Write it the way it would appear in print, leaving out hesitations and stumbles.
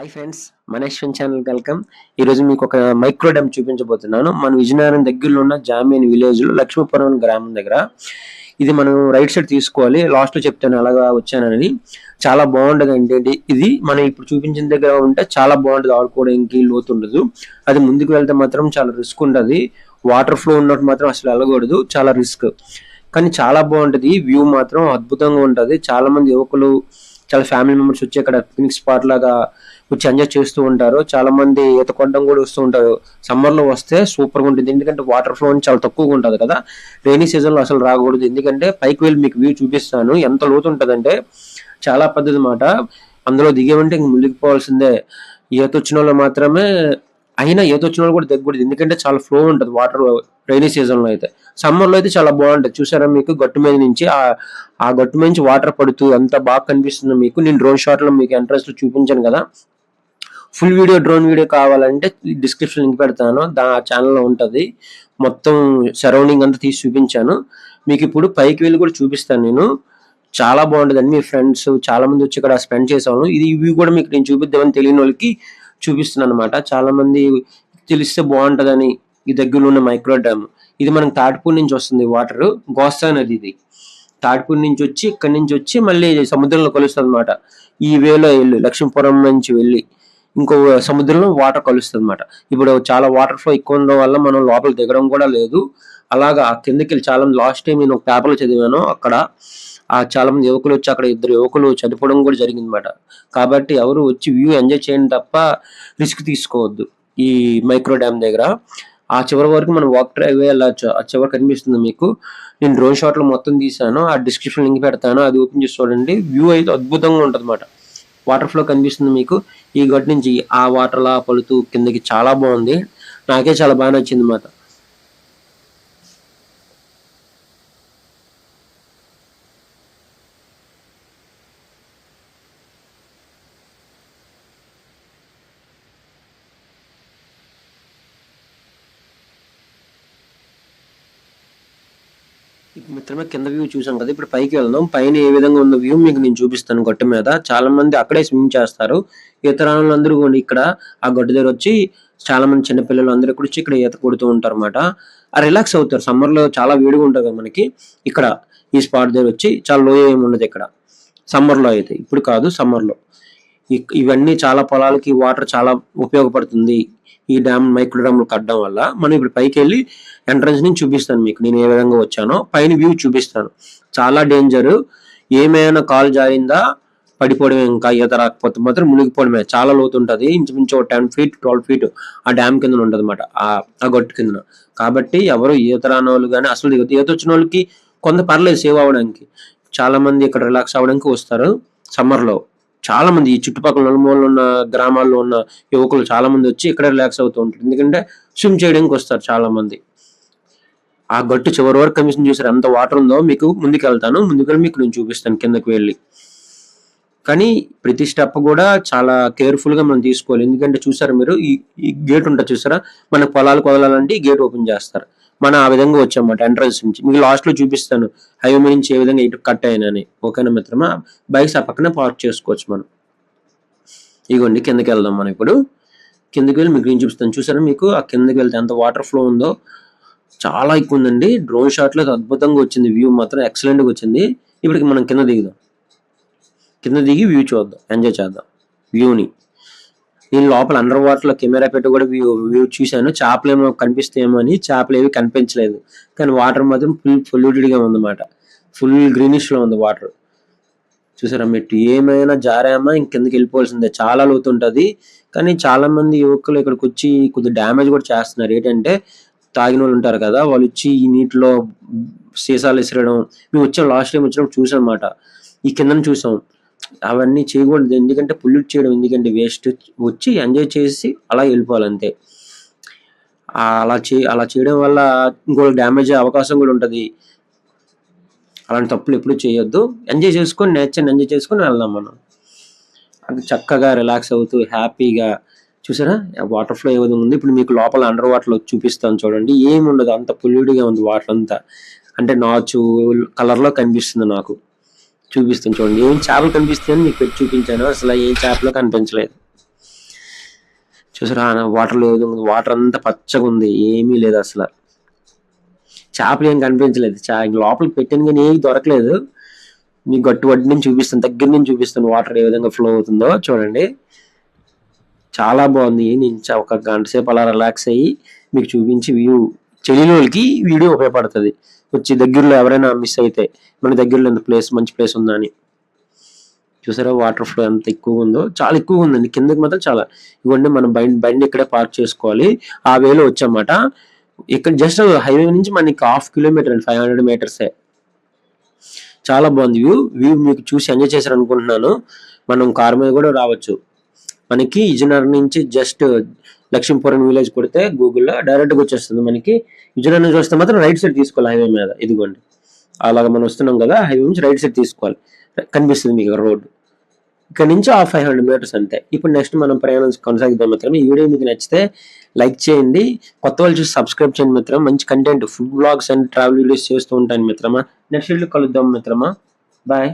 Hi friends, మనేశ్వన్ channel welcome. ఈ రోజు మీకు ఒక మైక్రో డ్యామ్ చూపించబోతున్నాను. మన విజయనగరం దగ్గరలో ఉన్న జామియన్ విలేజ్ లో లక్ష్మీపురం గ్రామం దగ్గర. ఇది మనం రైట్ సైడ్ తీసుకోవాలి. లాస్ట్ లో చెప్తాను అలాగా వచ్చానని. చాలా బాగుంటది అంటే ఇది మనం ఇప్పుడు చూపించిన దగ్గర ఉంటే చాలా బాగుంటది, ఆడుకోవడానికి లోతు ఉండదు. అది ముందుకు వెళ్తే మాత్రం చాలా రిస్క్ ఉంటది. వాటర్ ఫ్లో ఉన్నట్టు మాత్రం అసలు వెళ్ళకూడదు, చాలా రిస్క్. కానీ చాలా బాగుంటది, వ్యూ మాత్రం అద్భుతంగా ఉంటది. చాలా మంది యువకులు, చాలా ఫ్యామిలీ మెంబర్స్ వచ్చి ఇక్కడ పిక్నిక్ స్పాట్ లాగా వచ్చి ఎంజాయ్ చేస్తూ ఉంటారు. చాలా మంది ఈత కొట్టడం కూడా వస్తూ ఉంటారు. సమ్మర్ లో వస్తే సూపర్ గా ఉంటుంది, ఎందుకంటే వాటర్ ఫ్లో చాలా తక్కువగా ఉంటది కదా. రైనీ సీజన్ లో అసలు రాకూడదు, ఎందుకంటే పైకి వెళ్ళి మీకు వ్యూ చూపిస్తాను ఎంత లోతు ఉంటదంటే చాలా పెద్దది మాట. అందులో దిగేమంటే ఇంక మునిగిపోవాల్సిందే. ఈత వచ్చిన వాళ్ళు మాత్రమే, అయినా ఈత వచ్చిన వాళ్ళు కూడా దిగకూడదు, ఎందుకంటే చాలా ఫ్లో ఉంటది వాటర్ రైనీ సీజన్ లో. అయితే సమ్మర్ లో అయితే చాలా బాగుంటది. చూసారా, మీకు గట్టు మీద నుంచి ఆ గట్టు మీద నుంచి వాటర్ పడుతూ అంత బాగా కనిపిస్తుంది మీకు. నేను డ్రోన్ షాట్ లో మీకు ఎంట్రన్స్ లో చూపించాను కదా. ఫుల్ వీడియో, డ్రోన్ వీడియో కావాలంటే డిస్క్రిప్షన్ లింక్ పెడతాను, ఆ ఛానల్లో ఉంటది. మొత్తం సరౌండింగ్ అంతా తీసి చూపించాను మీకు. ఇప్పుడు పైకి వెళ్ళి కూడా చూపిస్తాను నేను. చాలా బాగుంటదండి. మీ ఫ్రెండ్స్ చాలా మంది వచ్చి ఇక్కడ స్పెండ్ చేసాను. ఇది ఇవి కూడా మీకు నేను చూపిద్దామని తెలియని వాళ్ళకి చూపిస్తున్నాను అనమాట. చాలా మంది తెలిస్తే బాగుంటదని. ఈ దగ్గరలో ఉన్న మైక్రో డ్యామ్ ఇది మనకి తాటిపూడి నుంచి వస్తుంది వాటర్. గోస్తా నది ఇది. తాటిపూడి నుంచి వచ్చి ఇక్కడి నుంచి వచ్చి మళ్ళీ సముద్రంలో కలుస్తుంది అనమాట. ఈ వేలో వెళ్ళి లక్ష్మీపురం నుంచి వెళ్ళి ఇంకో సముద్రంలో వాటర్ కలుస్తుంది అనమాట. ఇప్పుడు చాలా వాటర్ ఫ్లో ఎక్కువ ఉండడం వల్ల మనం లోపల దిగడం కూడా లేదు. అలాగా కిందకి వెళ్ళి చాలా మంది, లాస్ట్ టైం నేను ఒక పేపర్లో చదివాను, అక్కడ చాలా మంది యువకులు వచ్చి అక్కడ 2 యువకులు చనిపోవడం కూడా జరిగింది అనమాట. కాబట్టి ఎవరు వచ్చి వ్యూ ఎంజాయ్ చేయండి తప్ప రిస్క్ తీసుకోవద్దు. ఈ మైక్రో డ్యామ్ దగ్గర ఆ చివరి వరకు మనం వాక్ డ్రైవ్ వెళ్ళచ్చు. ఆ చివరి కనిపిస్తుంది మీకు. నేను డ్రోన్ షాట్ లో మొత్తం తీసాను, ఆ డిస్క్రిప్షన్ లింక్ పెడతాను, అది ఓపెన్ చేసి చూడండి. వ్యూ అయితే అద్భుతంగా ఉంటుంది అనమాట. వాటర్ ఫ్లో కనిపిస్తుంది మీకు. ఈ గట్టు నుంచి ఆ వాటర్ లా పలుతూ కిందకి చాలా బాగుంది. నాకే చాలా బాగా నచ్చింది అన్నమాట. ఇప్పుడు మిత్రమే కింద వ్యూ చూసాం కదా, ఇప్పుడు పైకి వెళ్దాం. పైన ఏ విధంగా ఉన్న వ్యూ మీకు నేను చూపిస్తాను. గట్టు మీద చాలా మంది అక్కడే స్విమ్ చేస్తారు. ఈతరాళ్ళందరూ కూడా ఇక్కడ ఆ గట్టు దగ్గర వచ్చి, చాలా మంది చిన్నపిల్లలు అందరూ కూడా వచ్చి ఇక్కడ ఈత కొడుతూ ఉంటారు అనమాట. ఆ రిలాక్స్ అవుతారు. సమ్మర్ లో చాలా వేడిగా ఉంటుంది కదా మనకి. ఇక్కడ ఈ స్పాట్ దగ్గర వచ్చి చాలా లోయ ఏమి ఉండదు ఇక్కడ సమ్మర్ లో అయితే. ఇప్పుడు కాదు, సమ్మర్ లో. ఇవన్నీ చాలా పొలాలకి వాటర్ చాలా ఉపయోగపడుతుంది ఈ డ్యామ్, మైక్రో డ్యామ్ కట్టడం వల్ల. మనం ఇప్పుడు పైకి వెళ్ళి ఎంట్రన్స్ నుంచి చూపిస్తాను మీకు నేను ఏ విధంగా వచ్చానో. పైన వ్యూ చూపిస్తాను. చాలా డేంజర్, ఏమైనా కాల్ జారిందా పడిపోవడమే, ఇంకా ఈత రాకపోతే మాత్రం మునిగిపోవడమే. చాలా లోతు ఉంటుంది, ఇంచుమించు 10 feet 12 feet ఆ డ్యామ్ కింద ఉంటుంది అనమాట, ఆ గట్టు కింద. కాబట్టి ఎవరు ఈత రాని వాళ్ళు కానీ, అసలు ఈత వచ్చిన వాళ్ళకి కొంత పర్లేదు సేవ్ అవ్వడానికి. చాలా మంది ఇక్కడ రిలాక్స్ అవ్వడానికి వస్తారు సమ్మర్ లో. చాలా మంది ఈ చుట్టుపక్కల నలుమూలలో ఉన్న గ్రామాల్లో ఉన్న యువకులు చాలా మంది వచ్చి ఇక్కడ రిలాక్స్ అవుతూ ఉంటారు, ఎందుకంటే స్విమ్ చేయడానికి వస్తారు చాలా మంది. ఆ గట్టు చివరి వరకు కమిషన్ చూసారు ఎంత వాటర్ ఉందో. మీకు ముందుకు వెళ్తాను, ముందుకెళ్ళి మీకు నేను చూపిస్తాను కిందకి వెళ్ళి. కానీ ప్రతి స్టెప్ కూడా చాలా కేర్ఫుల్ గా మనం తీసుకోవాలి, ఎందుకంటే చూసారా మీరు, ఈ గేట్ ఉంటుంది చూసారా, మన పొలాలకు వదలాలంటే ఈ గేట్ ఓపెన్ చేస్తారు. మనం ఆ విధంగా వచ్చామన్నమాట ఎంట్రన్స్ నుంచి. మీకు లాస్ట్ లో చూపిస్తాను హైవే నుంచి ఏ విధంగా ఇటు కట్ అయినని. ఓకేనా మిత్రమా, బైక్స్ ఆ పక్కనే పార్క్ చేసుకోవచ్చు మనం. ఇగోండి కిందకి వెళ్దాం మనం ఇప్పుడు. కిందకి వెళ్ళి మీకు నేను చూపిస్తాను. చూసారా మీకు ఆ కిందకి వెళ్తే ఎంత వాటర్ ఫ్లో ఉందో, చాలా ఎక్కువ ఉందండి. డ్రోన్ షాట్ లో అద్భుతంగా వచ్చింది, వ్యూ మాత్రం ఎక్సలెంట్ గా వచ్చింది. ఇప్పటికి మనం కింద దిగుదాం. కింద దిగి వ్యూ చూద్దాం, ఎంజాయ్ చేద్దాం వ్యూని. నేను లోపల అండర్ వాటర్ లో కెమెరా పెట్టి కూడా వ్యూ చూశాను. చేపలు ఏమో కనిపిస్తాయేమో అని, చేపలు ఏవి కనిపించలేదు. కానీ వాటర్ మాత్రం ఫుల్ పొల్యూటెడ్ గా ఉందన్నమాట. ఫుల్ గ్రీనిష్ లో ఉంది వాటర్. చూసారా మెట్టు, ఏమైనా జారామా ఇంకెందుకు వెళ్ళిపోవాల్సిందే, చాలా లోతు ఉంటుంది. కానీ చాలా మంది యువకులు ఇక్కడికి వచ్చి కొద్దిగా డ్యామేజ్ కూడా చేస్తున్నారు. ఏంటంటే తాగిన వాళ్ళు ఉంటారు కదా, వాళ్ళు వచ్చి ఈ నీటిలో సీసాలు విసిరడం. మేము వచ్చాం, లాస్ట్ టైం వచ్చినప్పుడు చూసాం అన్నమాట. ఈ కిందను చూసాం. అవన్నీ చేయకూడదు, ఎందుకంటే పొల్యూట్ చేయడం, ఎందుకంటే వేస్ట్. వచ్చి ఎంజాయ్ చేసి అలా వెళ్ళిపోవాలంతే. అలా చేయడం వల్ల ఇంకో డ్యామేజ్ అయ్యే అవకాశం కూడా ఉంటుంది. అలాంటి తప్పులు ఎప్పుడు చేయొద్దు. ఎంజాయ్ చేసుకొని, నేచర్ని ఎంజాయ్ చేసుకొని వెళ్దాం మనం. అది చక్కగా రిలాక్స్ అవుతూ హ్యాపీగా. చూసారా వాటర్ ఫ్లో ఏ విధంగా ఉంది. ఇప్పుడు మీకు లోపల అండర్ వాటర్ లో చూపిస్తాను చూడండి. ఏమి ఉండదు, అంత పొల్యూట్గా ఉంది వాటర్ అంతా. అంటే నాచు కలర్ లో కనిపిస్తుంది నాకు. చూపిస్తాను చూడండి. ఏం చేపలు కనిపిస్తాయని మీకు పెట్టి చూపించాను, అసలు ఏం చేపలు కనిపించలేదు. చూసారా వాటర్ లేదు, వాటర్ అంతా పచ్చగా ఉంది, ఏమీ లేదు అసలు. చేపలు ఏం కనిపించలేదు. లోపలికి పెట్టాను కానీ ఏమి దొరకలేదు. మీకు గట్టు వడ్డీ నుంచి చూపిస్తాను, దగ్గర నుంచి చూపిస్తాను వాటర్ ఏ విధంగా ఫ్లో అవుతుందో చూడండి. చాలా బాగుంది. నేను ఒక గంట సేపు అలా రిలాక్స్ అయ్యి మీకు చూపించి వ్యూ చెలిలోకి వీడియో ఉపయోగపడుతుంది. వచ్చి దగ్గరలో ఎవరైనా మిస్ అయితే మన దగ్గరలో ఎంత మంచి ప్లేస్ ఉందా అని. చూసారా వాటర్ ఫ్లో ఎంత ఎక్కువగా ఉందో, చాలా ఎక్కువగా ఉందండి. కిందకి మాత్రం చాలా. ఇవ్వండి మనం బండి ఇక్కడే పార్క్ చేసుకోవాలి. ఆ వేలో వచ్చామాట. ఇక్కడ జస్ట్ హైవే నుంచి మనకి 1/2 కిలోమీటర్ అండి, 500 మీటర్సే. చాలా బాగుంది వ్యూ మీకు చూసి ఎంజాయ్ చేశారు అనుకుంటున్నాను. మనం కార్ మీద కూడా రావచ్చు. మనకి విజయనగరం నుంచి జస్ట్ లక్ష్మీపురం విలేజ్ కొడితే గూగుల్లో డైరెక్ట్ గా వచ్చేస్తుంది. మనకి విజయనగరం నుంచి వస్తే మాత్రం రైట్ సైడ్ తీసుకోవాలి హైవే మీద. ఇదిగోండి అలాగా మనం వస్తున్నాం కదా, హైవే నుంచి రైట్ సైడ్ తీసుకోవాలి. కనిపిస్తుంది మీకు రోడ్. ఇక్కడ నుంచి 500 మీటర్స్ అంతే. ఇప్పుడు నెక్స్ట్ మనం ప్రయాణం కొనసాగిద్దాం మిత్రం. ఈ వీడియో మీకు నచ్చితే లైక్ చేయండి, కొత్త వాళ్ళు చూసి సబ్స్క్రైబ్ చేయండి మిత్రం. మంచి content, food blogs and travel videos చేస్తూ ఉంటాను మిత్రమా. నెక్స్ట్ వీడియో కలుద్దాం మిత్రమా. బాయ్.